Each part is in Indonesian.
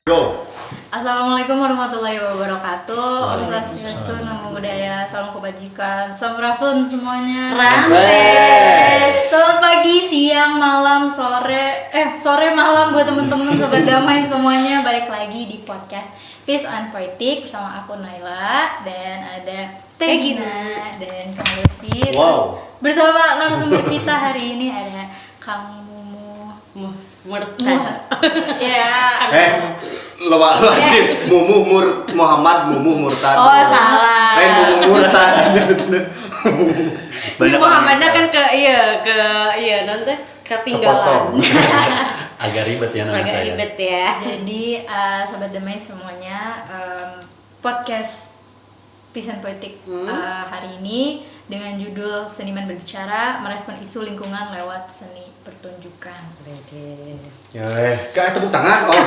Go. Assalamualaikum warahmatullahi wabarakatuh. Swastiastu, namo buddhaya, salam kebajikan, samurasun semuanya. Rampes. Selamat pagi, siang, malam, sore malam buat temen-temen sobat damai semuanya. Balik lagi di podcast Peace and Poetic bersama aku Naila dan ada Tegina dan Kang Lutfi. Wow. Bersama narasumber kita hari ini ada Kang Murtad. Ya. Lo sih Muhammad Murtad. Oh, salah. Lain Murtad. Ini Muhammadnya kan ke nanti ketinggalan. Agak ribet ya nama Agak saya. ribet ya. Jadi sobat damai semuanya, podcast Peace and Poetic hari ini dengan judul Seniman Berbicara, merespon isu lingkungan lewat seni pertunjukan. Ya, kayak tepuk tangan. Oh.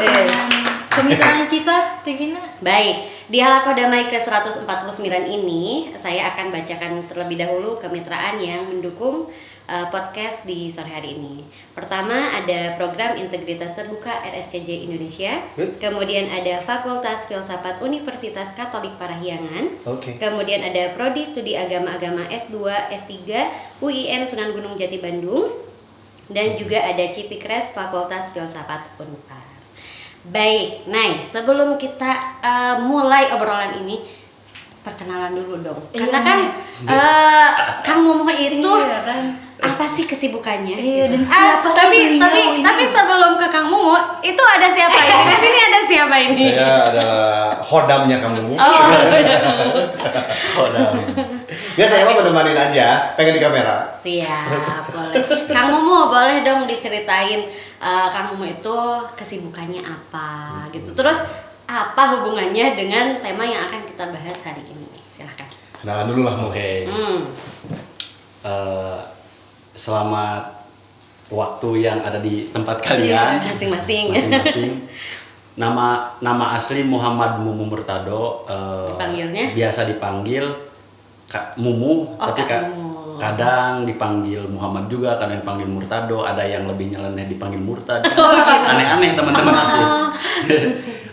Dengan kemitraan kita, Tegina. Baik, di Halako Damai ke-149 ini saya akan bacakan terlebih dahulu kemitraan yang mendukung podcast di sore hari ini. Pertama ada program Integritas Terbuka RSCJ Indonesia. Kemudian ada Fakultas Filsafat Universitas Katolik Parahyangan. Oke. Kemudian ada Prodi Studi Agama-Agama S2, S3 UIN Sunan Gunung Jati Bandung. Dan juga ada Cipikres Fakultas Filsafat Unpar. Baik, sebelum kita mulai obrolan ini, perkenalan dulu dong. Karena kan Kang Momo itu apa sih kesibukannya? Iya, dan siapa sih beliau ini? tapi sebelum ke Kang Momo itu ada siapa ini? Di sini ada siapa ini? Saya adalah hodamnya kamu. Hodam. Ya saya mau menemani aja, pengen di kamera. Siap, boleh. Kang Momo boleh dong diceritain Kang Momo itu kesibukannya apa gitu. Terus apa hubungannya dengan tema yang akan kita bahas hari ini? Silahkan. Kenalan dulu lah, Oke. Selamat waktu yang ada di tempat kalian Masing-masing. Nama asli Muhammad Mumu Murtado. Dipanggilnya? Biasa dipanggil Kak Mumu, tapi Kak Mumu. kadang dipanggil Muhammad juga, kadang dipanggil Murtado. Ada yang lebih nyeleneh dipanggil Murtad. Gitu. Aneh-aneh teman-teman aku.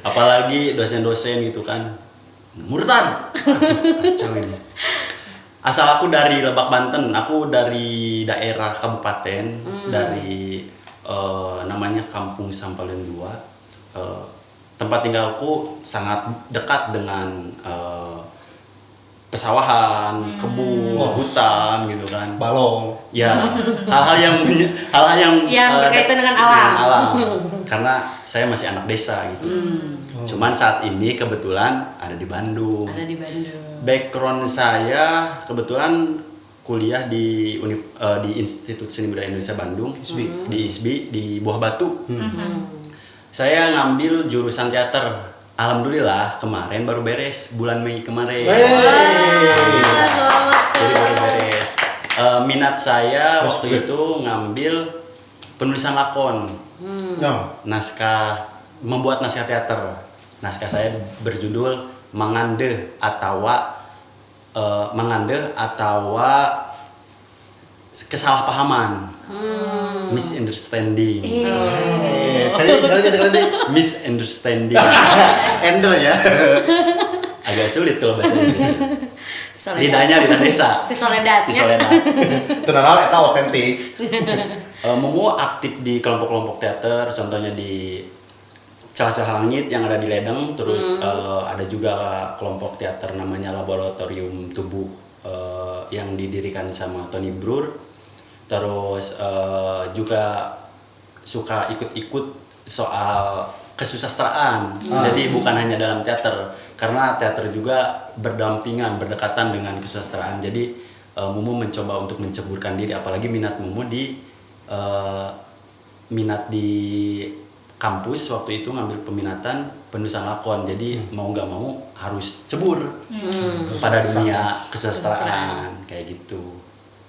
Apalagi dosen-dosen gitu kan, Murtad. Aduh, kacau ini. Asal aku dari Lebak Banten, aku dari daerah kabupaten, dari namanya Kampung Sampalin 2. Tempat tinggalku sangat dekat dengan pesawahan, kebun, hutan gitu kan. Balong. Ya, hal-hal yang berkaitan dengan alam. Karena saya masih anak desa gitu. Cuman saat ini kebetulan ada di Bandung. Ada di Bandung. Background saya kebetulan kuliah di Institut Seni Budaya Indonesia Bandung, di ISBI di Buah Batu. Saya ngambil jurusan teater. Alhamdulillah kemarin baru beres, bulan Mei kemarin. Jadi baru beres. Minat saya waktu itu ngambil penulisan lakon. Membuat naskah teater. Naskah saya berjudul Mangande atau kesalahpahaman, misunderstanding. Sekali. Misunderstanding. Ender ya. Agak sulit kalau bahasa Inggris. Soledad. Lidahnya lidah desa. Di Soledad. Di Soledad. Itu nama eta otentik. Mumu aktif di kelompok-kelompok teater, contohnya di Celah Langit yang ada di Ledeng, terus ada juga kelompok teater namanya Laboratorium Tubuh yang didirikan sama Tony Brur. Terus juga suka ikut-ikut soal kesusastraan. Jadi bukan hanya dalam teater, karena teater juga berdekatan dengan kesusastraan. Jadi Mumu mencoba untuk menceburkan diri, apalagi minat Mumu di kampus waktu itu ngambil peminatan penulisan lakon, jadi mau nggak mau harus cebur pada dunia kesusastraan kayak gitu.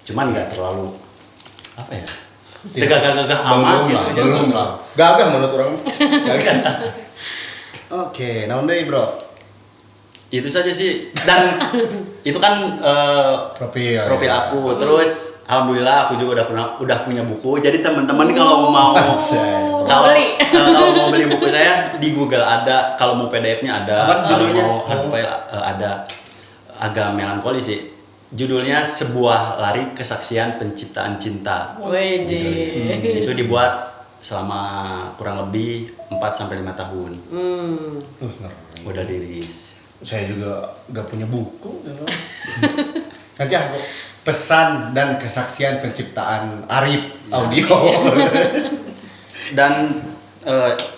Cuman nggak terlalu apa ya, tegak-tegak amat gitu. Belum lah. Gagah menurut orang. Gagah. Oke, naon deui, Bro? Itu saja sih, dan itu kan profil aku. Terus alhamdulillah aku juga udah punya buku. Jadi teman-teman kalau mau mau beli buku saya di Google ada, kalau mau PDF-nya ada, kalau mau hard file ada. Agak melankoli sih. Judulnya Sebuah Lari Kesaksian Penciptaan Cinta. Itu dibuat selama kurang lebih 4-5 tahun. Udah dirilis. Saya juga gak punya buku. Nanti aku pesan dan kesaksian penciptaan Arif audio. Dan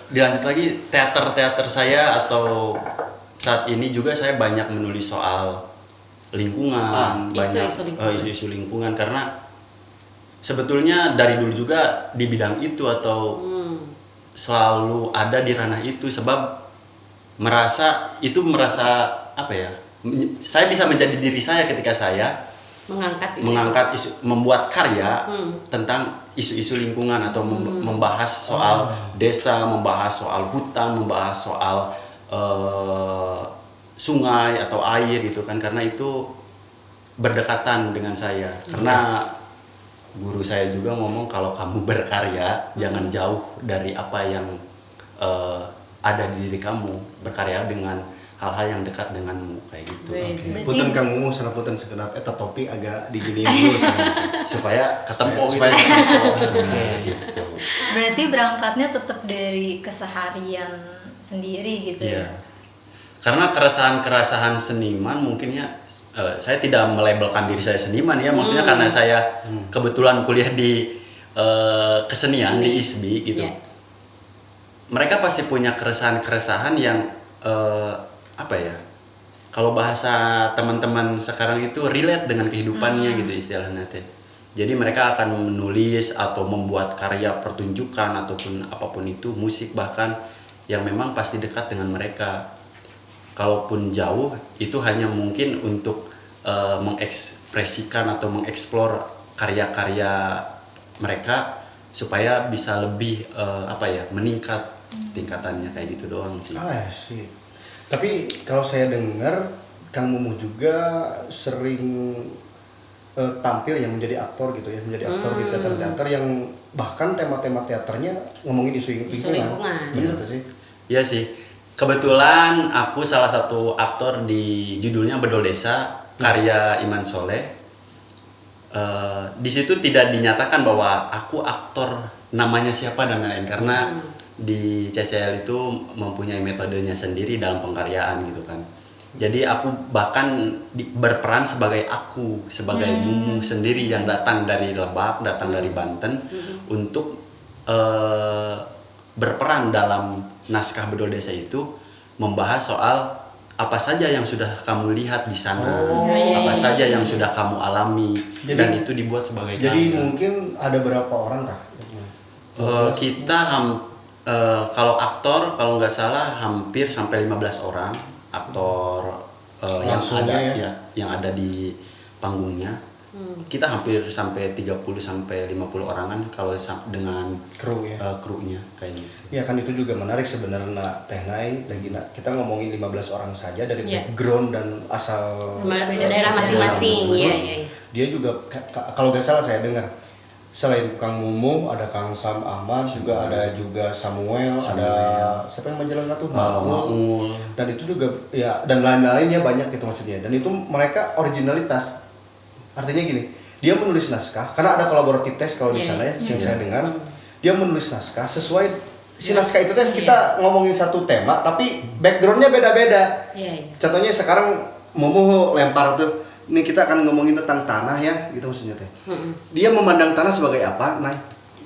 dilanjut lagi, teater saya atau saat ini juga saya banyak menulis soal lingkungan, banyak isu-isu lingkungan, karena sebetulnya dari dulu juga di bidang itu atau selalu ada di ranah itu, sebab merasa apa ya, saya bisa menjadi diri saya ketika saya mengangkat isu, membuat karya tentang isu-isu lingkungan atau membahas soal desa, membahas soal hutan, membahas soal sungai atau air gitu kan, karena itu berdekatan dengan saya. Karena guru saya juga ngomong kalau kamu berkarya jangan jauh dari apa yang ada di diri kamu, berkarya dengan hal-hal yang dekat denganmu kayak gitu. Punten Kang Mumu sana punten sekedap eta topik agak diginiin dulu supaya ketempo supaya gitu. Berarti berangkatnya tetap dari keseharian sendiri gitu ya. Karena keresahan seniman mungkinnya saya tidak melabelkan diri saya seniman ya, maksudnya karena saya kebetulan kuliah di kesenian di ISBI gitu. Mereka pasti punya keresahan yang apa ya, kalau bahasa teman-teman sekarang itu relate dengan kehidupannya gitu istilahnya teh. Jadi mereka akan menulis atau membuat karya pertunjukan ataupun apapun itu, musik bahkan, yang memang pasti dekat dengan mereka. Kalaupun jauh itu hanya mungkin untuk mengekspresikan atau mengeksplor karya-karya mereka supaya bisa lebih meningkat tingkatannya, kayak gitu doang sih. Sih. Tapi kalau saya dengar Kang Mumu juga sering tampil yang menjadi aktor gitu ya, menjadi aktor di teater-teater yang bahkan tema-tema teaternya ngomongin isu lingkungan. Benar tuh sih? Iya sih. Kebetulan aku salah satu aktor di judulnya Bedol Desa, karya Iman Soleh. Di situ tidak dinyatakan bahwa aku aktor namanya siapa dan lain-lain, karena di CCL itu mempunyai metodenya sendiri dalam pengkaryaan gitu kan. Jadi aku bahkan berperan sebagai Mumu sendiri yang datang dari Lebak, datang dari Banten untuk berperan dalam naskah Bedol Desa itu, membahas soal apa saja yang sudah kamu lihat di sana, apa saja yang sudah kamu alami, dan itu dibuat sebagai karya. Jadi mungkin ada berapa orang kah? Kita kalau aktor kalau nggak salah hampir sampai 15 orang aktor yang ada ya, yang ada di panggungnya. Kita hampir sampai 30 sampai 50 orangan kalau dengan krunya kayak gitu. Ya kan itu juga menarik sebenarnya Teh Nai dan Gina. Kita ngomongin 15 orang saja dari background dan asal daerah masing-masing. Dia juga kalau nggak salah saya dengar selain Kang Mumu ada Kang Sam Ahmad, juga ada juga Samuel, ada siapa yang menjalankan tuh Maul. Dan itu juga ya, dan lain-lainnya banyak gitu maksudnya. Dan itu mereka originalitas. Artinya gini, dia menulis naskah karena ada kolaboratif tes kalau di sana ya, yang saya dengar. Dia menulis naskah sesuai si naskah itu kan kita ngomongin satu tema tapi backgroundnya beda-beda. Contohnya sekarang Mumu lempar tuh, ini kita akan ngomongin tentang tanah ya, gitu maksudnya teh. Dia memandang tanah sebagai apa, nah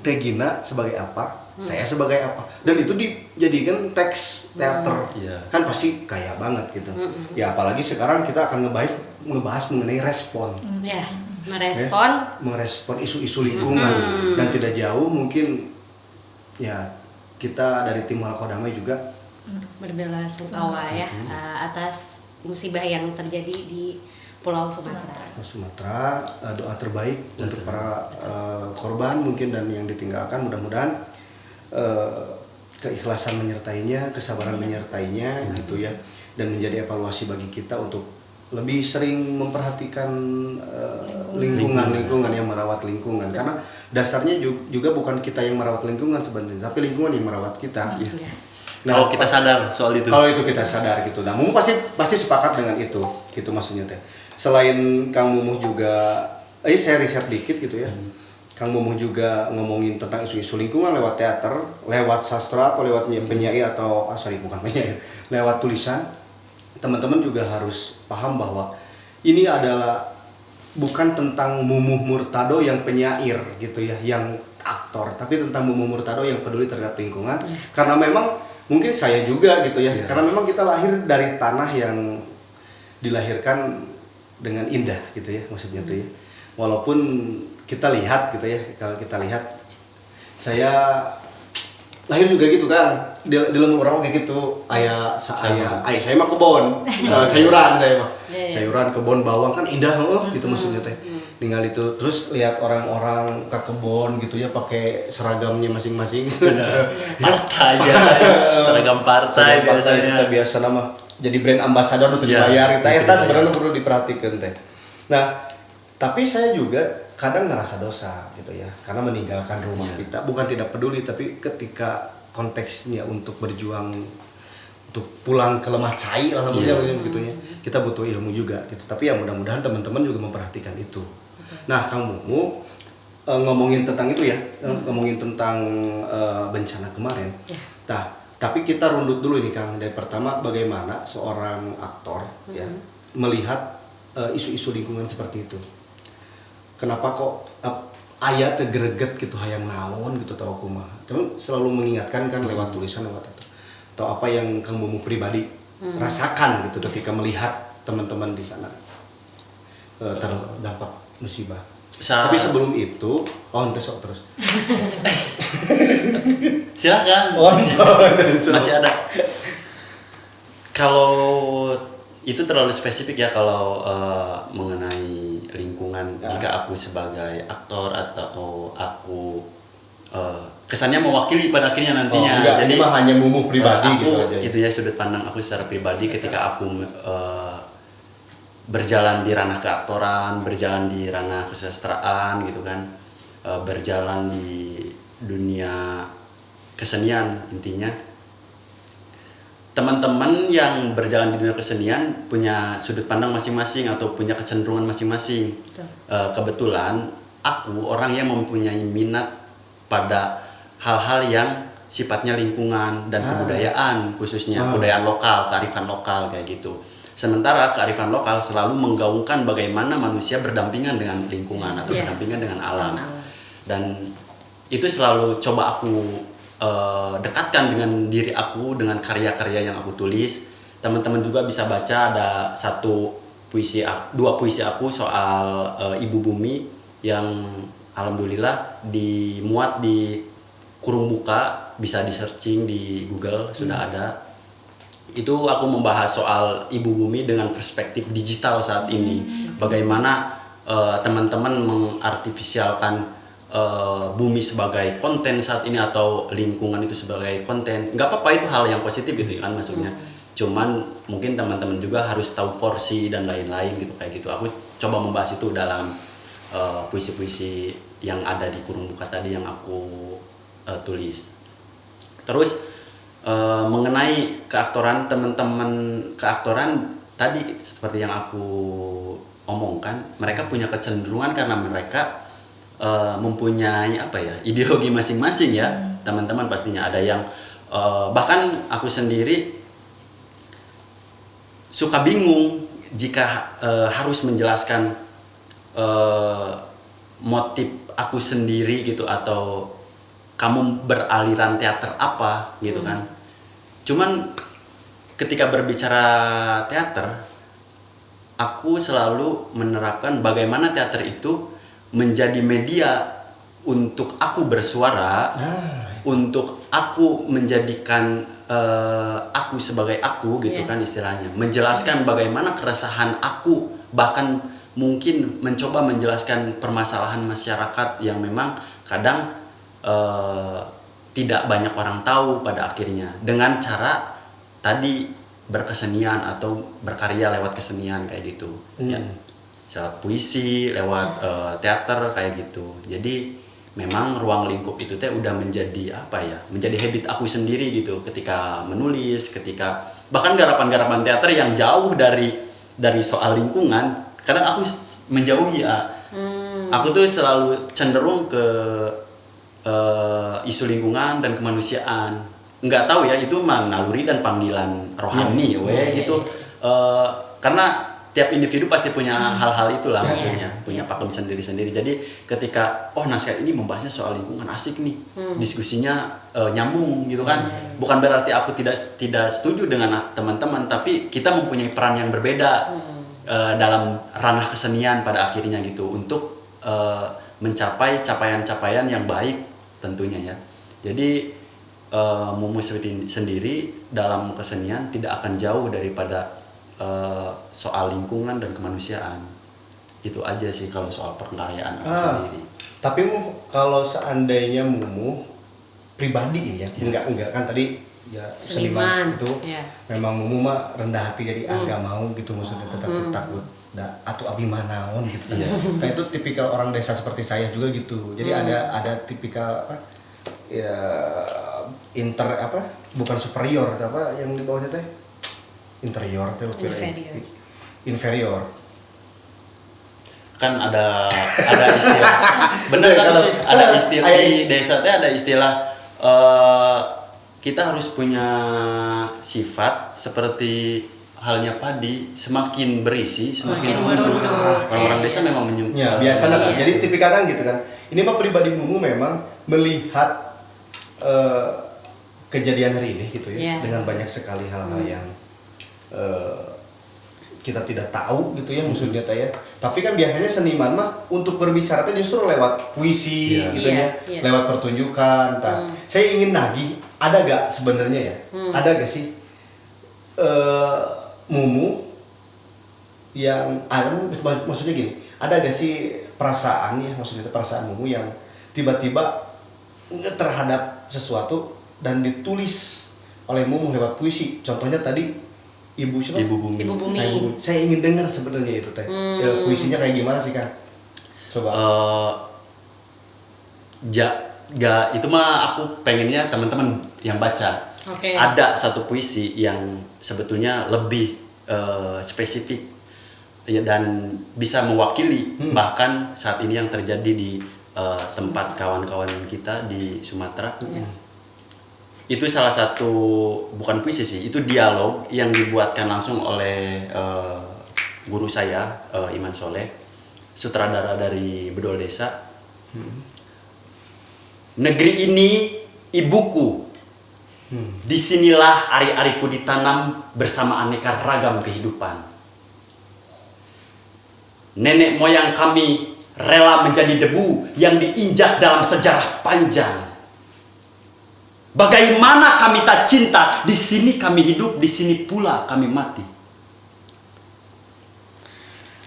Teh Gina sebagai apa, saya sebagai apa, dan itu dijadikan teks teater. Kan pasti kaya banget gitu. Ya apalagi sekarang kita akan ngebahas mengenai respon. Merespon isu-isu lingkungan. Dan tidak jauh mungkin ya kita dari tim Malakodamai juga berbela-sungkawa ya atas musibah yang terjadi di Pulau Sumatera. Doa terbaik untuk para korban mungkin dan yang ditinggalkan, mudah-mudahan keikhlasan menyertainya, kesabaran menyertainya gitu ya. dan menjadi evaluasi bagi kita untuk lebih sering memperhatikan lingkungan yang merawat lingkungan, karena dasarnya juga bukan kita yang merawat lingkungan sebenarnya, tapi lingkungan yang merawat kita. Nah, kalau kita sadar soal itu. Kalau itu kita sadar gitu. Nah, Mumu pasti sepakat dengan itu, gitu maksudnya teh. Selain Kang Mumu juga, saya riset dikit gitu ya. Kang Mumu juga ngomongin tentang isu-isu lingkungan lewat teater, lewat sastra atau lewat penyair atau bukan penyair, lewat tulisan. Teman-teman juga harus paham bahwa ini adalah bukan tentang Mumu Murtado yang penyair gitu ya, yang aktor, tapi tentang Mumu Murtado yang peduli terhadap lingkungan. Karena memang mungkin saya juga gitu ya, karena memang kita lahir dari tanah yang dilahirkan dengan indah gitu ya, maksudnya tuh ya. Walaupun kita lihat gitu ya, kalau kita lihat, saya lahir juga gitu kan, di lemur orang kayak gitu, saya mah kebon, sayuran saya mah, sayuran kebon bawang kan indah gitu maksudnya teh. Tinggal itu terus lihat orang-orang ke kebon gitu ya pakai seragamnya masing-masing. Partai biasa, seragam partai biasanya. Kita biasa nama jadi brand ambassador untuk dibayar kita sebenarnya perlu diperhatikan teh. Nah, tapi saya juga kadang ngerasa dosa gitu ya, karena meninggalkan rumah kita, bukan tidak peduli, tapi ketika konteksnya untuk berjuang untuk pulang ke lemah cai lah namanya gitu ya, kita butuh ilmu juga gitu. Tapi ya mudah-mudahan teman-teman juga memperhatikan itu. Nah, Kang Mumu ngomongin tentang itu ya, ngomongin tentang bencana kemarin. Nah, tapi kita rundut dulu ini Kang, dari pertama bagaimana seorang aktor ya melihat isu-isu lingkungan seperti itu. Kenapa kok ayat tegreget gitu hayang naon gitu tau kumaha. Cuman selalu mengingatkan kan lewat tulisan lewat itu. Atau apa yang Kang Mumu pribadi rasakan gitu ketika melihat teman-teman di sana terdampak musibah. Tapi sebelum itu, terus. Silahkan. Masih ada. Kalau itu terlalu spesifik ya kalau mengenai lingkungan. Jika aku sebagai aktor atau aku kesannya mewakili pada akhirnya nantinya. Jadi mah hanya Mumu pribadi aku, gitu aja. Itu ya sudut pandang aku secara pribadi ketika aku berjalan di ranah keaktoran, berjalan di ranah kesusastraan gitu kan, berjalan di dunia kesenian intinya. Teman-teman yang berjalan di dunia kesenian punya sudut pandang masing-masing atau punya kecenderungan masing-masing. Kebetulan aku orang yang mempunyai minat pada hal-hal yang sifatnya lingkungan dan kebudayaan, khususnya kebudayaan lokal, kearifan lokal kayak gitu. Sementara kearifan lokal selalu menggaungkan bagaimana manusia berdampingan dengan lingkungan atau berdampingan dengan alam. Dan itu selalu coba aku dekatkan dengan diri aku, dengan karya-karya yang aku tulis. Teman-teman juga bisa baca ada dua puisi aku soal Ibu Bumi yang alhamdulillah dimuat di Kurung Buka, bisa di searching di Google, sudah ada. Itu aku membahas soal Ibu Bumi dengan perspektif digital saat ini. Bagaimana teman-teman mengartifisialkan bumi sebagai konten saat ini atau lingkungan itu sebagai konten. Nggak apa-apa, itu hal yang positif gitu kan maksudnya. Cuman mungkin teman-teman juga harus tahu porsi dan lain-lain gitu kayak gitu. Aku coba membahas itu dalam puisi-puisi yang ada di Kurung Buka tadi yang aku tulis. Terus mengenai keaktoran, teman-teman keaktoran tadi seperti yang aku omongkan, mereka punya kecenderungan karena mereka mempunyai ideologi masing-masing ya. Teman-teman pastinya ada yang bahkan aku sendiri suka bingung jika harus menjelaskan motif aku sendiri gitu, atau kamu beraliran teater apa gitu kan. Cuman ketika berbicara teater, aku selalu menerapkan bagaimana teater itu menjadi media untuk aku bersuara, untuk aku menjadikan aku sebagai aku gitu kan istilahnya, menjelaskan bagaimana keresahan aku, bahkan mungkin mencoba menjelaskan permasalahan masyarakat yang memang kadang tidak banyak orang tahu pada akhirnya, dengan cara tadi berkesenian atau berkarya lewat kesenian kayak gitu. Ya. Lewat puisi, lewat teater kayak gitu. Jadi memang ruang lingkup itu teh udah menjadi apa ya? Menjadi habit aku sendiri gitu ketika menulis, ketika bahkan garapan-garapan teater yang jauh dari soal lingkungan, kadang aku menjauhi ya. Aku tuh selalu cenderung ke isu lingkungan dan kemanusiaan. Nggak tahu ya, itu mah naluri dan panggilan rohani gitu. Karena tiap individu pasti punya hal-hal itulah maksudnya, punya pakem sendiri-sendiri. Jadi ketika naskah ini membahasnya soal lingkungan, asik nih, diskusinya nyambung gitu kan. Bukan berarti aku tidak setuju dengan teman-teman, tapi kita mempunyai peran yang berbeda dalam ranah kesenian pada akhirnya gitu, untuk mencapai capaian-capaian yang baik tentunya ya. Jadi Mumu sendiri dalam kesenian tidak akan jauh daripada soal lingkungan dan kemanusiaan. Itu aja sih kalau soal perkaryaan aku sendiri. Tapi kalau seandainya Mumu pribadi ini ya, enggak kan tadi ya seniman itu memang Mumu mah rendah hati, jadi agak mau gitu maksudnya, tetap takut atau abimanaon gitu. Nah itu tipikal orang desa seperti saya juga gitu. Jadi ada tipikal ya bukan superior apa yang di bawahnya teh interior teh inferior Kan ada istilah bener kan sih, ada istilah di desa teh, ada istilah kita harus punya sifat seperti halnya padi, semakin berisi semakin merunduk. Orang-orang desa memang ya biasa kan. Jadi tipikal kan gitu kan. Ini mah pribadi Mumu memang melihat kejadian hari ini gitu ya, dengan banyak sekali hal-hal yang kita tidak tahu gitu ya maksudnya ya. Tapi kan biasanya seniman mah untuk berbicara justru lewat puisi gitu ya, lewat pertunjukan. Saya ingin nagih, ada gak sebenarnya ya? Ada gak sih Mumu yang maksudnya gini, ada gak sih perasaan ya, maksudnya perasaan Mumu yang tiba-tiba terhadap sesuatu dan ditulis oleh Mumu lewat puisi? Contohnya tadi Ibu Bumi. Nah, saya ingin dengar sebenarnya itu teh. Puisinya kayak gimana sih kan? Coba. Itu mah aku pengennya teman-teman yang baca. Ada satu puisi yang sebetulnya lebih spesifik ya, dan bisa mewakili bahkan saat ini yang terjadi di tempat kawan-kawan kita di Sumatera. Itu salah satu, bukan puisi sih, itu dialog yang dibuatkan langsung oleh guru saya, Iman Soleh, sutradara dari Bedol Desa. Negeri ini ibuku, disinilah ari-ariku ditanam bersama aneka ragam kehidupan. Nenek moyang kami rela menjadi debu yang diinjak dalam sejarah panjang. Bagaimana kami tak cinta, di sini kami hidup, di sini pula kami mati.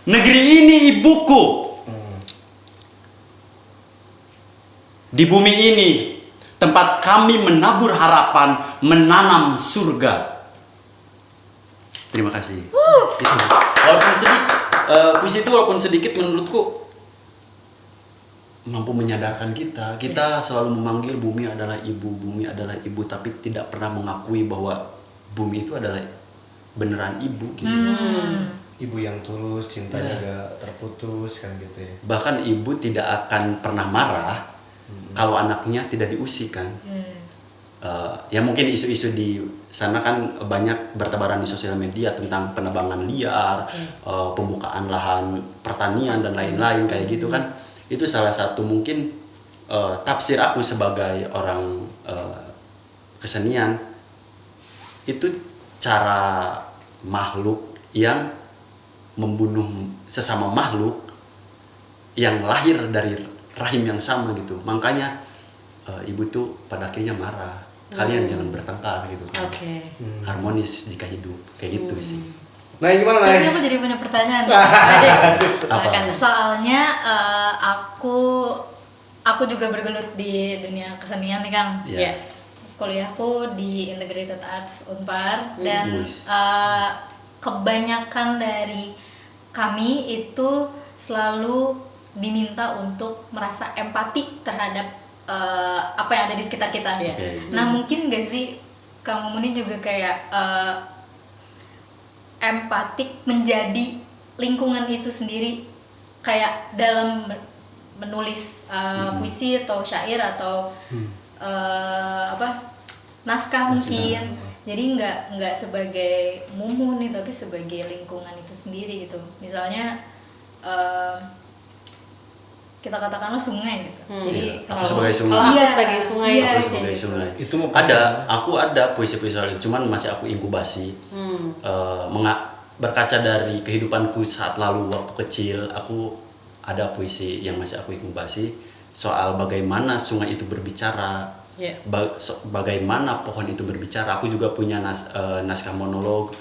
Negeri ini ibuku. Di bumi ini tempat kami menabur harapan, menanam surga. Terima kasih. Walaupun sedikit, puisi itu walaupun sedikit menurutku mampu menyadarkan kita selalu memanggil bumi adalah ibu, tapi tidak pernah mengakui bahwa bumi itu adalah beneran ibu gitu. Ibu yang tulus, cintanya gak terputus kan gitu ya. Bahkan ibu tidak akan pernah marah kalau anaknya tidak diusik kan. Ya mungkin isu-isu di sana kan banyak bertebaran di sosial media tentang penebangan liar, pembukaan lahan pertanian dan lain-lain kayak gitu kan. Itu salah satu mungkin tafsir aku sebagai orang kesenian, itu cara makhluk yang membunuh sesama makhluk yang lahir dari rahim yang sama gitu. Makanya ibu tuh pada akhirnya marah, kalian jangan bertengkar gitu kan. Harmonis jika hidup kayak gitu sih. Nah gimana Nay? Tapi aku jadi punya pertanyaan. Soalnya aku juga bergelut di dunia kesenian nih kan. kuliahku di Integrated Arts Unpar dan Wis. kebanyakan dari kami itu selalu diminta untuk merasa empati terhadap apa yang ada di sekitar kita. Oke. Nah mungkin gak sih kamu Muni juga kayak empatik menjadi lingkungan itu sendiri, kayak dalam menulis puisi atau syair atau naskah mungkin. Jadi nggak sebagai mumu nih, tapi sebagai lingkungan itu sendiri gitu. Misalnya kita katakanlah sungai gitu. Jadi Aku sebagai sungai. Kalau aku Iya. sebagai sungai, Iya. Aku sebagai sungai. Itu mau Aku ada puisi-puisi soal itu, cuman masih aku inkubasi. Berkaca dari kehidupanku saat lalu waktu kecil, aku ada puisi yang masih aku inkubasi soal bagaimana sungai itu berbicara, bagaimana pohon itu berbicara. Aku juga punya naskah monolog,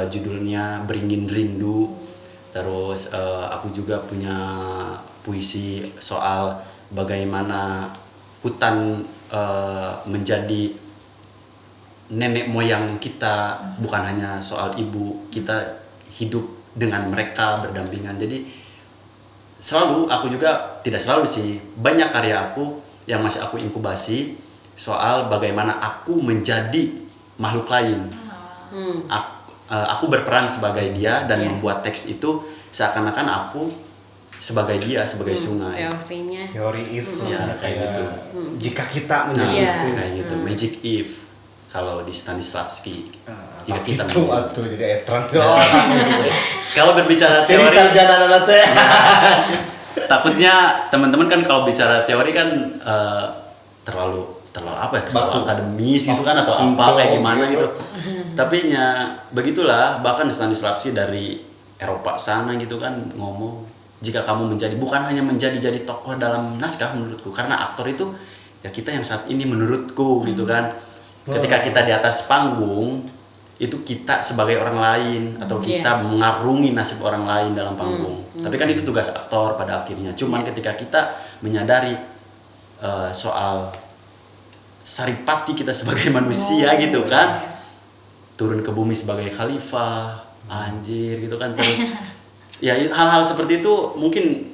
judulnya Beringin Rindu. Terus aku juga punya puisi soal bagaimana hutan menjadi nenek moyang kita, bukan hanya soal ibu, kita hidup dengan mereka berdampingan. Jadi selalu, aku juga tidak selalu sih, banyak karya aku yang masih aku inkubasi soal bagaimana aku menjadi makhluk lain. Aku berperan sebagai dia dan membuat teks itu seakan-akan aku sebagai dia, sebagai sungai. POV-nya. teori if Ya, kayak gitu. Jika kita menjadi Iya. itu. Kayak gitu, magic if kalau di Stanislavski. Jika kita itu atuh jadi etran. kalau berbicara Jadi teori, sarjana anak teh. takutnya teman-teman kan kalau bicara teori kan terlalu apa ya, terlalu Baku. akademis gitu kan, atau apa kayak gimana gitu. Tapi ya begitulah, bahkan Stanislavski dari Eropa sana gitu kan ngomong, jika kamu bukan hanya menjadi tokoh dalam naskah menurutku, karena aktor itu ya kita yang saat ini menurutku gitu kan. Ketika kita di atas panggung itu kita sebagai orang lain, atau kita mengarungi nasib orang lain dalam panggung. Tapi kan itu tugas aktor pada akhirnya. Cuman ketika kita menyadari soal saripati kita sebagai manusia gitu kan, turun ke bumi sebagai khalifah, anjir gitu kan, terus ya hal-hal seperti itu mungkin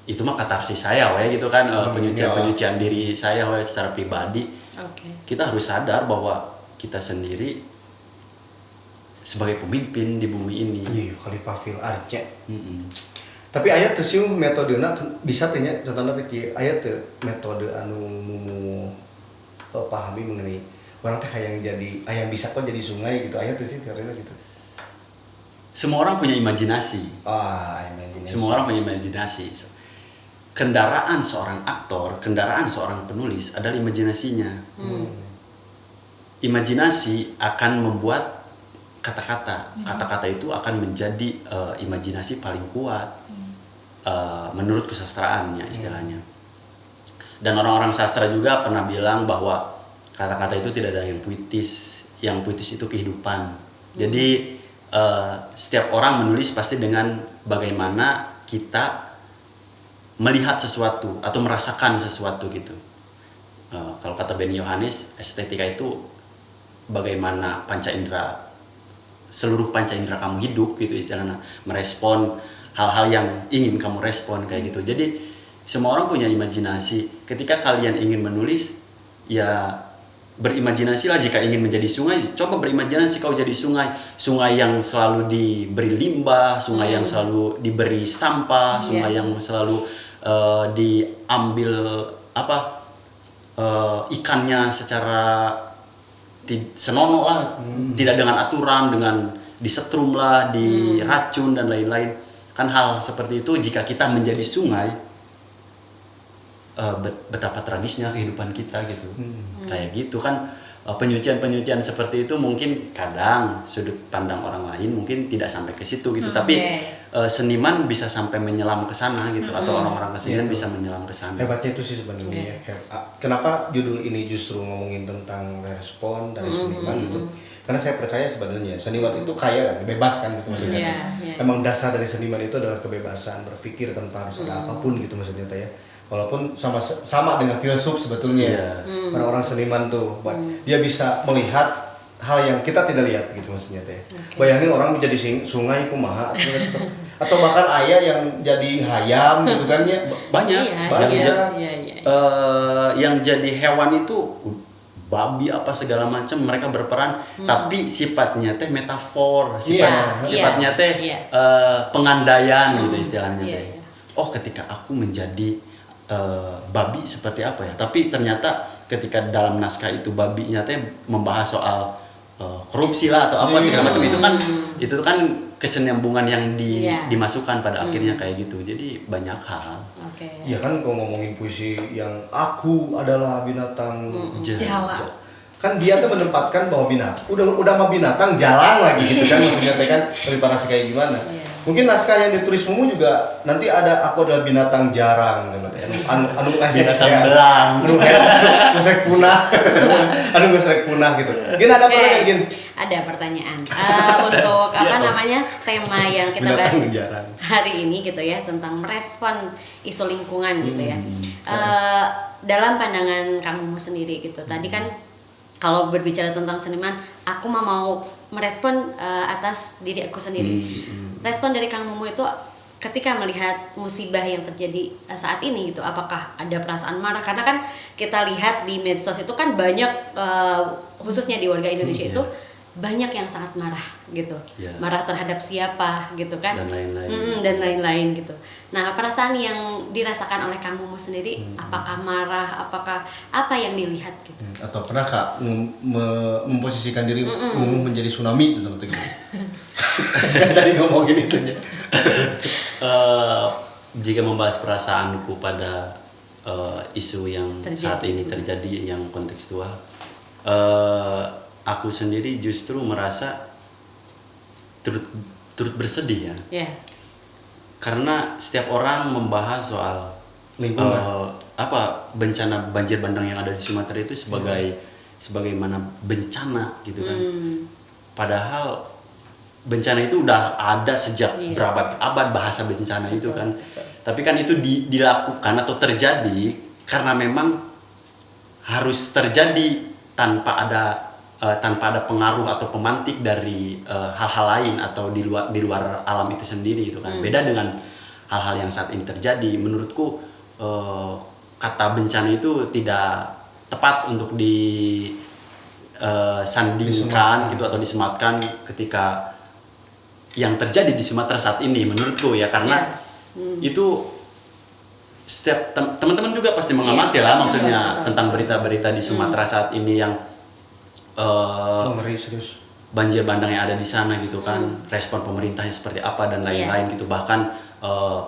itu mah katarsis saya we gitu kan, penyucian diri saya we secara pribadi. Kita harus sadar bahwa kita sendiri sebagai pemimpin di bumi ini. Iya, Khalifah fil arca. Tapi aya teh sih metodena bisa teh nya, contohna teh kieu, aya teh metode anu pahami mengenai orang teh hayang bisa kok jadi sungai gitu. Aya teh sih teorinya gitu. Semua orang punya imajinasi. Imajinasi. Semua orang punya imajinasi. Kendaraan seorang aktor, kendaraan seorang penulis adalah imajinasinya. Imajinasi akan membuat kata-kata. Kata-kata itu akan menjadi imajinasi paling kuat menurut kesastraannya istilahnya. Dan orang-orang sastra juga pernah bilang bahwa kata-kata itu tidak ada yang puitis. Yang puitis itu kehidupan. Jadi setiap orang menulis pasti dengan bagaimana kita melihat sesuatu atau merasakan sesuatu gitu. Kalau kata Benny Yohanes, estetika itu bagaimana panca indera, seluruh panca indera kamu hidup gitu istilahnya, merespon hal-hal yang ingin kamu respon kayak gitu. Jadi semua orang punya imajinasi. Ketika kalian ingin menulis, ya berimajinasilah. Jika ingin menjadi sungai, coba berimajinasi kau jadi sungai. Sungai yang selalu diberi limbah, sungai yang selalu diberi sampah, sungai yang selalu diambil ikannya secara senonoh lah, tidak dengan aturan, dengan disetrum lah, diracun dan lain-lain. Kan hal seperti itu jika kita menjadi sungai, betapa tragisnya kehidupan kita gitu. Kayak gitu kan, penyucian seperti itu mungkin kadang sudut pandang orang lain mungkin tidak sampai ke situ gitu, tapi seniman bisa sampai menyelam ke sana gitu, atau orang-orang kesenian bisa menyelam ke sana. Hebatnya itu sih sebenarnya. Kenapa judul ini justru ngomongin tentang respon dari seniman gitu? Karena saya percaya sebenarnya seniman itu kaya kan, bebas kan gitu maksudnya. Emang dasar dari seniman itu adalah kebebasan berpikir tanpa harus ada apapun gitu maksudnya ya. Walaupun sama dengan filsuf sebetulnya. Orang-orang seniman tuh, dia bisa melihat hal yang kita tidak lihat gitu maksudnya teh. Bayangin orang menjadi sungai kumaha atau bahkan ayah yang jadi hayam gitu kan ya. Banyak. Yang jadi hewan itu babi apa segala macam mereka berperan, tapi sifatnya teh metafor, sifatnya teh pengandaian gitu istilahnya teh. Oh, ketika aku menjadi babi seperti apa ya? Tapi ternyata ketika dalam naskah itu babinya teh membahas soal korupsi lah atau apa segala macam, itu kan kesinambungan yang dimasukkan pada akhirnya kayak gitu. Jadi banyak hal. Iya kan kalau ngomongin puisi yang aku adalah binatang Jala. Kan dia tuh menempatkan bahwa udah mah binatang jalan lagi gitu kan maksudnya teh kan daripada kayak gimana. Mungkin naskah yang ditulis Mumu juga nanti ada aku adalah binatang jarang gitu ya. Anu Binatang belang. Ngesrek punah. Anu ngesrek punah gitu. Gin ada pertanyaan Gin? Ada pertanyaan. Untuk namanya tema yang kita bahas hari ini gitu ya, tentang merespon isu lingkungan gitu ya. Dalam pandangan kamu sendiri gitu. Tadi kan kalau berbicara tentang seniman, aku mau merespon atas diri aku sendiri. Respon dari Kang Mumu itu ketika melihat musibah yang terjadi saat ini gitu, apakah ada perasaan marah? Karena kan kita lihat di medsos itu kan banyak, khususnya di warga Indonesia itu banyak yang sangat marah gitu, marah terhadap siapa gitu kan, dan lain-lain gitu. Nah, perasaan yang dirasakan oleh Kang Mumu sendiri, apakah marah, apakah apa yang dilihat gitu? Atau pernah Kak memposisikan diri Mumu menjadi tsunami itu gitu? Tadi ngomongin itu ya. Jika membahas perasaanku pada isu yang saat ini terjadi yang kontekstual, aku sendiri justru merasa turut bersedih ya. Karena setiap orang membahas soal lingkungan, bencana banjir bandang yang ada di Sumatera itu sebagaimana bencana gitu kan. Padahal bencana itu udah ada sejak berabad-abad, bahasa bencana itu kan. Tapi kan itu dilakukan atau terjadi karena memang harus terjadi tanpa ada pengaruh atau pemantik dari hal-hal lain atau di luar alam itu sendiri itu kan. Beda dengan hal-hal yang saat ini terjadi. Menurutku kata bencana itu tidak tepat untuk disandingkan gitu atau disematkan ketika yang terjadi di Sumatera saat ini, menurutku ya, karena itu setiap teman-teman juga pasti mengamati lah maksudnya tentang berita-berita di Sumatera saat ini yang banjir bandang yang ada di sana gitu kan, respon pemerintahnya seperti apa dan lain-lain gitu, bahkan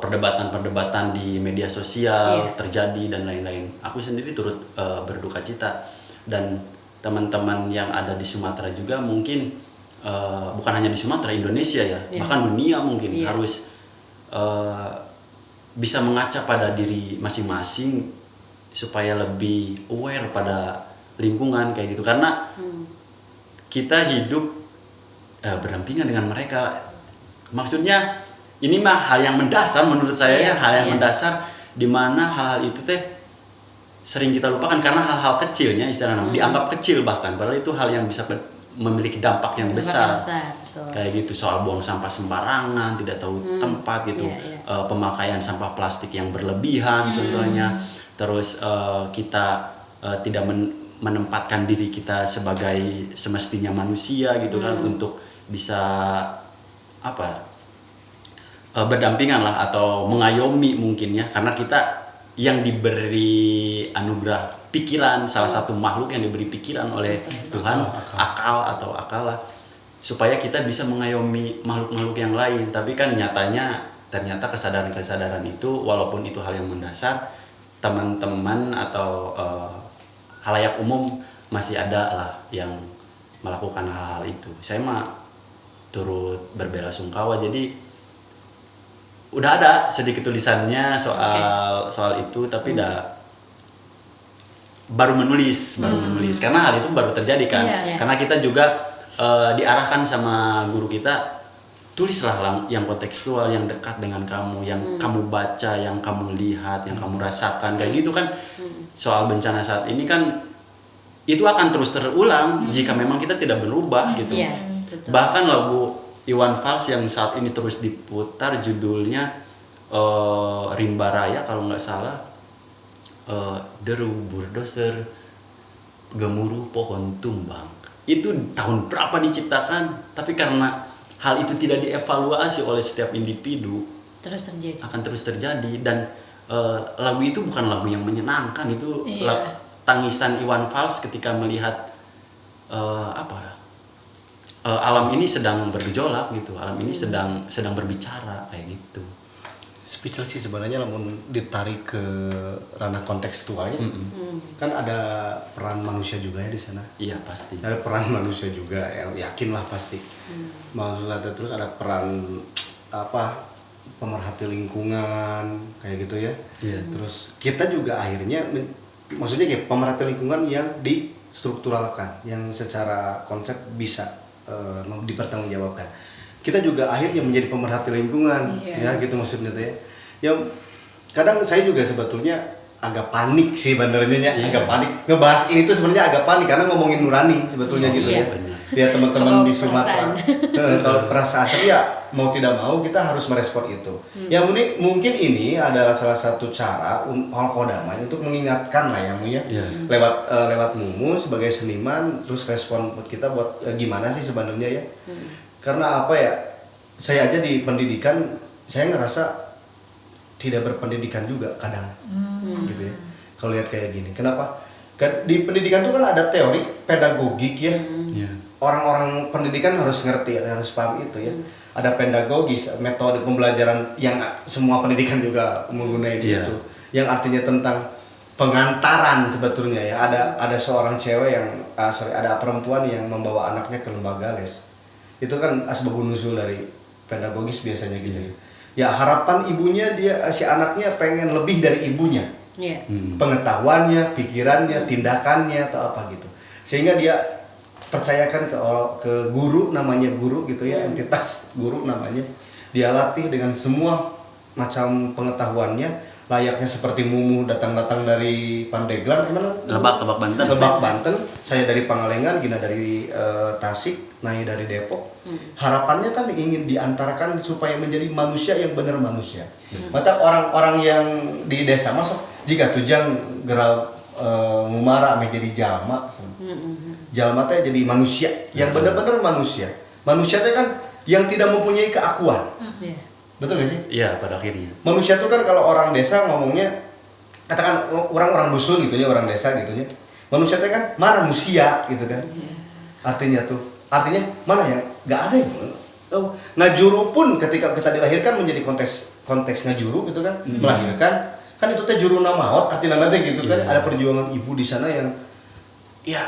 perdebatan-perdebatan di media sosial terjadi dan lain-lain. Aku sendiri turut berduka cita, dan teman-teman yang ada di Sumatera juga mungkin bukan hanya di Sumatera, Indonesia ya, bahkan dunia mungkin harus bisa mengaca pada diri masing-masing supaya lebih aware pada lingkungan kayak gitu, karena kita hidup berdampingan dengan mereka. Maksudnya ini mah hal yang mendasar menurut saya, hal yang mendasar, di mana hal-hal itu teh sering kita lupakan karena hal-hal kecilnya istilahnya dianggap kecil, bahkan padahal itu hal yang bisa memiliki dampak yang besar. Kayak gitu, soal buang sampah sembarangan, tidak tahu tempat gitu, pemakaian sampah plastik yang berlebihan contohnya, terus kita tidak menempatkan diri kita sebagai semestinya manusia gitu kan, untuk bisa berdampingan lah atau mengayomi mungkin ya, karena kita yang diberi anugerah pikiran, salah satu makhluk yang diberi pikiran oleh Tuhan, akal lah, supaya kita bisa mengayomi makhluk-makhluk yang lain. Tapi kan ternyata kesadaran itu, walaupun itu hal yang mendasar, teman-teman atau halayak umum masih ada lah yang melakukan hal-hal itu. Saya mah turut berbelasungkawa. Jadi udah ada sedikit tulisannya soal itu, tapi baru menulis karena hal itu baru terjadi kan. Karena kita juga diarahkan sama guru kita, tulislah yang kontekstual, yang dekat dengan kamu, yang kamu baca, yang kamu lihat, yang kamu rasakan kayak gitu kan. Soal bencana saat ini kan itu akan terus terulang jika memang kita tidak berubah gitu. Iya, betul. Bahkan lagu Iwan Fals yang saat ini terus diputar judulnya Rimba Raya kalau nggak salah, deru bulldozer gemuruh pohon tumbang. Itu tahun berapa diciptakan, tapi karena hal itu tidak dievaluasi oleh setiap individu Terus terjadi. akan terus terjadi. Dan lagu itu bukan lagu yang menyenangkan, itu Iya. tangisan Iwan Fals ketika melihat alam ini sedang bergejolak gitu, alam ini sedang berbicara kayak gitu. Speechless sih sebenarnya, namun ditarik ke ranah kontekstualnya kan ada peran manusia juga ya di sana. Iya pasti. Ada peran manusia juga, yang yakin lah pasti. Maksudnya terus ada peran pemerhati lingkungan kayak gitu ya. Iya. Terus kita juga akhirnya maksudnya kayak pemerhati lingkungan yang distrukturalkan, yang secara konsep bisa dipertanggungjawabkan. Kita juga akhirnya menjadi pemerhati lingkungan, ya gitu maksudnya tuh ya. Yang kadang saya juga sebetulnya agak panik sih benernya, agak panik ngebahas ini tuh sebenarnya agak panik karena ngomongin nurani sebetulnya gitu ya. Ya teman-teman di Sumatera kalau perasaan, tapi ya mau tidak mau kita harus merespon itu. Ya mungkin ini adalah salah satu cara Holkodamai untuk mengingatkan lah ya Mu ya. Lewat Mumu sebagai seniman, terus respon kita buat gimana sih sebenarnya ya. Karena apa ya, saya aja di pendidikan saya ngerasa tidak berpendidikan juga kadang gitu ya kalau lihat kayak gini. Kenapa? Di pendidikan tuh kan ada teori pedagogik ya. Orang-orang pendidikan harus ngerti, harus paham itu ya. Ada pedagogis, metode pembelajaran yang semua pendidikan juga menggunakan itu, yang artinya tentang pengantaran sebetulnya ya. Ada seorang cewek yang ada perempuan yang membawa anaknya ke lembaga les. Itu kan asbabun nuzul dari pedagogis biasanya gitu ya. Ya harapan ibunya si anaknya pengen lebih dari ibunya. Pengetahuannya, pikirannya, tindakannya atau apa gitu. Sehingga dia percayakan ke guru, namanya guru gitu ya, entitas guru namanya. Dia latih dengan semua macam pengetahuannya, layaknya seperti Mumu datang dari Pandeglang, gimana? Lebak Banten. Lebak Banten, saya dari Pangalengan, Gina dari Tasik, Nai dari Depok. Harapannya kan ingin diantarakan supaya menjadi manusia yang benar manusia. Mata orang-orang yang di desa masuk jika tujang gerak ngumara menjadi jalma. Jalma teh jadi manusia yang benar-benar manusia. Manusia teh kan yang tidak mempunyai keakuan. Betul gak sih? Iya, pada akhirnya. Manusia tuh kan kalau orang desa ngomongnya, katakan orang-orang dusun gitu ya, orang desa gitu ya. Manusia tuh kan mana manusia gitu kan. Artinya mana yang nggak ada yang ngajuru pun ketika kita dilahirkan menjadi konteks ngajuru gitu kan, melahirkan kan itu teh juru namaot artinya nanti gitu kan. Ada perjuangan ibu di sana yang ya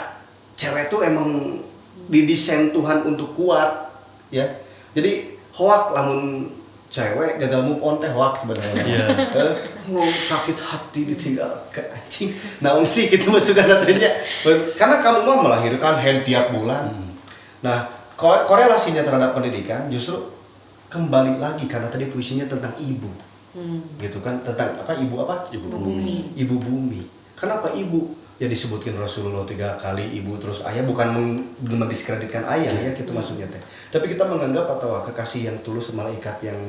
cewek tuh emang didesain Tuhan untuk kuat ya. Jadi hoak lamun cewek gagal move on teh hoax sebenarnya. Sakit hati ditinggal ke anjing. Naon sih gitu masukkan katanya. Karena kamu mau melahirkan head tiap bulan. Nah, korelasinya terhadap pendidikan justru kembali lagi karena tadi puisinya tentang ibu. Gitu kan, tentang apa? Ibu apa? Ibu bumi. Ibu bumi. Kenapa ibu? Ya disebutkan Rasulullah 3 kali ibu terus ayah, bukan mendiskreditkan ayah ya gitu maksudnya teh. Tapi kita menganggap atau kekasih yang tulus, malaikat yang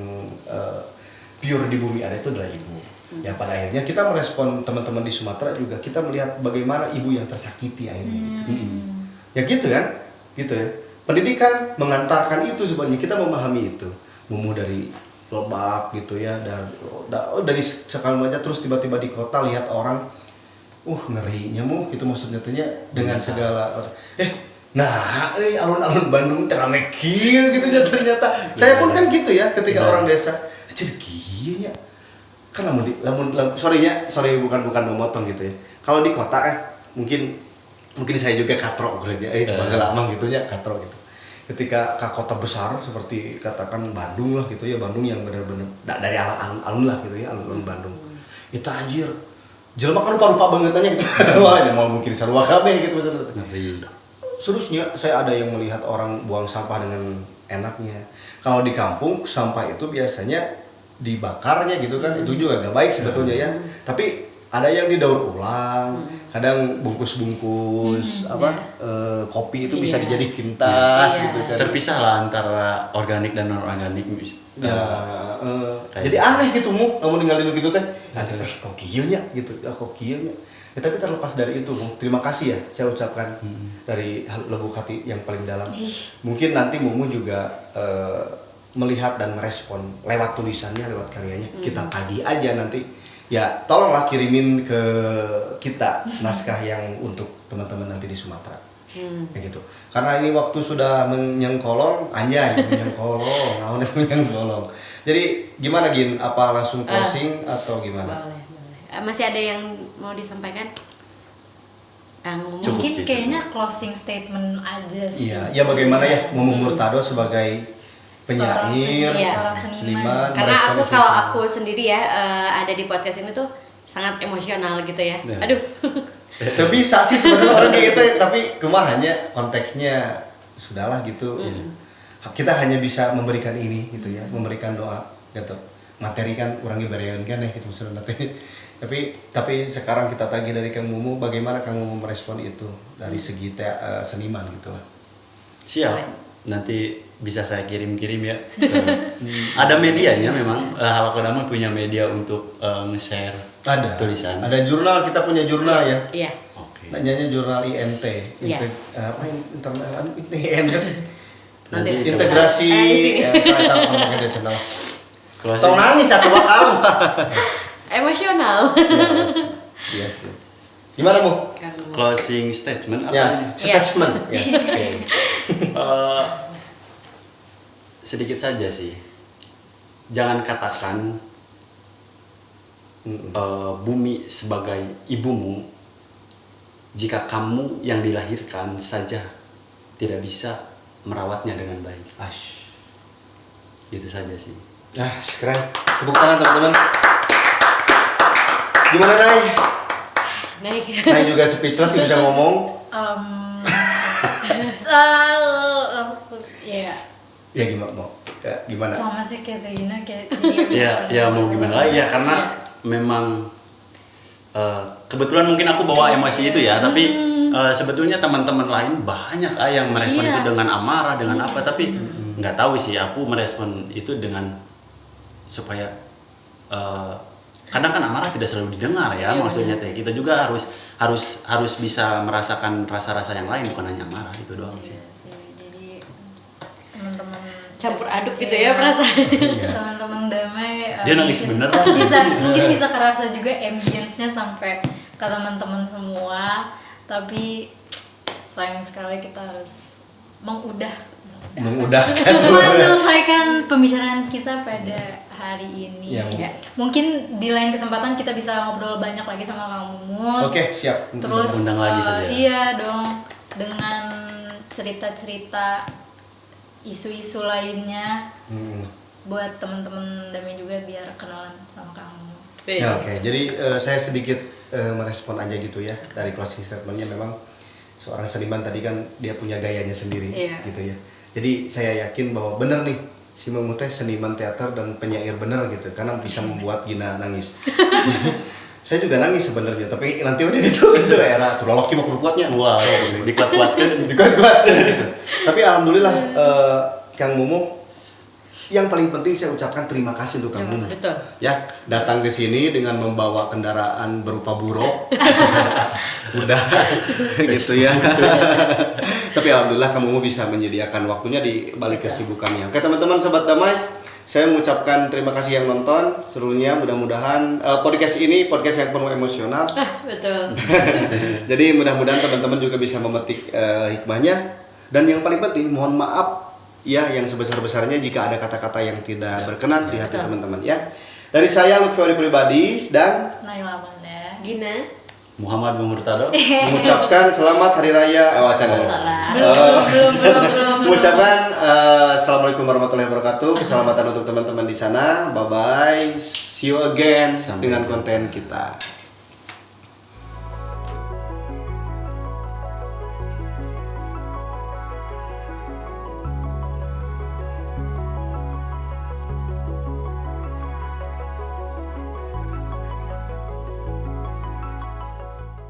pure di bumi ada itu adalah ibu. Ya pada akhirnya kita merespon teman-teman di Sumatera juga, kita melihat bagaimana ibu yang tersakiti akhirnya gitu. Ya gitu kan? Gitu ya. Pendidikan mengantarkan itu sebenarnya, kita memahami itu. Mumu dari Lebak gitu ya, dari sekarang aja terus tiba-tiba di kota lihat orang ngerinya Mu gitu maksudnya tuhnya dengan segala alun-alun Bandung terame kieu gitu ya ternyata. Saya pun kan gitu ya ketika orang desa jadi kieu nya kan lamun sorry bukan memotong gitu ya. Kalau di kota mungkin saya juga katro gitu ya. Lama gitu ya katro gitu. Ketika ke kota besar seperti katakan Bandung lah gitu ya, Bandung yang benar-benar dari alun-alun lah gitu ya, alun-alun Bandung. Itu anjir jelema kan lupa banget aja gitu. Wah, mau mungkin sarua kabeh gitu maksudnya. Seterusnya saya ada yang melihat orang buang sampah dengan enaknya. Kalau di kampung sampah itu biasanya dibakarnya gitu kan. Itu juga gak baik sebetulnya ya. Tapi ada yang didaur ulang, kadang bungkus-bungkus kopi itu bisa dijadikan tas gitu kan. Terpisah lah antara organik dan non organik. Jadi aneh gitu namun ninggalin gitu teh. Kok kieu nya gitu. Kok kieu nya. Ya, tapi terlepas dari itu, terima kasih ya saya ucapkan dari lubuk hati yang paling dalam. Mungkin nanti Mumu juga melihat dan merespon lewat tulisannya, lewat karyanya. Kita tagih aja nanti. Ya, tolonglah kirimin ke kita naskah yang untuk teman-teman nanti di Sumatera. Kayak gitu. Karena ini waktu sudah menyengkolong, menyengkolong. Jadi gimana Gin? Apa langsung closing atau gimana? Boleh. Masih ada yang mau disampaikan? Mungkin kayaknya closing statement aja sih. Iya, ya bagaimana ya Mumu Murtado sebagai penyair, seorang seniman. Karena kalau aku sendiri ya ada di podcast ini tuh sangat emosional gitu ya. Aduh. Itu bisa sih sebenarnya orang kayak gitu, tapi hanya konteksnya sudahlah gitu. Kita hanya bisa memberikan ini gitu ya, memberikan doa gitu. Materi kan orang ibaratkan kan ya gitu sebenarnya. Tapi sekarang kita tagih dari Kang Mumu, bagaimana Kang Mumu merespon itu dari segi seniman gitu lah. Siap. Nanti bisa saya kirim-kirim ya. Ada medianya memang. Halakodama punya media untuk nge-share tulisan. Ada jurnal, kita punya jurnal ya. Iya. Oke. Namanya jurnal INT. Iya. Nanti integrasi internasional. Closing. Nangis satu bakal. Emosional. Iya sih. Gimana Mu? Closing statement apa Ya, sih? statement. Ya. Oke. Sedikit saja sih. Jangan katakan bumi sebagai ibumu jika kamu yang dilahirkan saja tidak bisa merawatnya dengan baik. Itu saja sih. Nah, keren. Tepuk tangan teman-teman. Gimana Nay? Nay juga speechless bisa ngomong. Ya gimana? Sama sih kayak Gina kayak jadi Ya mau gimana lagi ya, karena memang kebetulan mungkin aku bawa emosi itu ya, tapi sebetulnya teman-teman lain banyak yang merespon itu dengan amarah, dengan apa, tapi nggak tahu sih, aku merespon itu dengan supaya kadang kan amarah tidak selalu didengar ya, maksudnya teh kita juga harus bisa merasakan rasa-rasa yang lain, bukan hanya amarah, itu doang sih. Jadi teman-teman Campur aduk gitu ya perasaan. teman-teman damai. Dia nangis bener. Mungkin bisa kerasa juga ambience-nya sampai ke teman-teman semua, tapi sayang sekali kita harus menyelesaikan pembicaraan kita pada hari ini. Ya. Mungkin di lain kesempatan kita bisa ngobrol banyak lagi sama Kang Mumut. Oke, siap. Terus Undang lagi saja. Iya dong, dengan cerita-cerita isu-isu lainnya buat teman-teman Dami juga biar kenalan sama Kang Mumut. Ya, oke. Jadi saya sedikit merespon aja gitu ya dari closing statementnya. Memang seorang seniman tadi kan dia punya gayanya sendiri gitu ya. Jadi saya yakin bahwa benar nih si Mumu teh seniman teater dan penyair bener gitu, karena bisa membuat Gina nangis. Saya juga nangis sebenarnya, tapi nanti udah itu era tuh loloki mau kuatnya. Wah, dikuat-kuatkan. Gitu. Tapi alhamdulillah Kang Mumu, yang paling penting saya ucapkan terima kasih untuk Kang Mumu. Betul. Ya, datang ke sini dengan membawa kendaraan berupa buruk. Udah gitu ya. Tapi alhamdulillah Kang Mumu bisa menyediakan waktunya di balik kesibukannya. Oke teman-teman sobat damai, saya mengucapkan terima kasih yang nonton. Serunya mudah-mudahan podcast ini podcast yang penuh emosional. Betul. Jadi mudah-mudahan teman-teman juga bisa memetik hikmahnya, dan yang paling penting mohon maaf ya yang sebesar-besarnya jika ada kata-kata yang tidak berkenan di hati teman-teman ya. Dari saya Lutfi pribadi dan Naila Amanda, Gina, Muhammad Murtado mengucapkan selamat hari raya wacana. belum. Mengucapkan assalamualaikum warahmatullahi wabarakatuh. Keselamatan untuk teman-teman di sana. Bye bye. See you again dengan konten kita.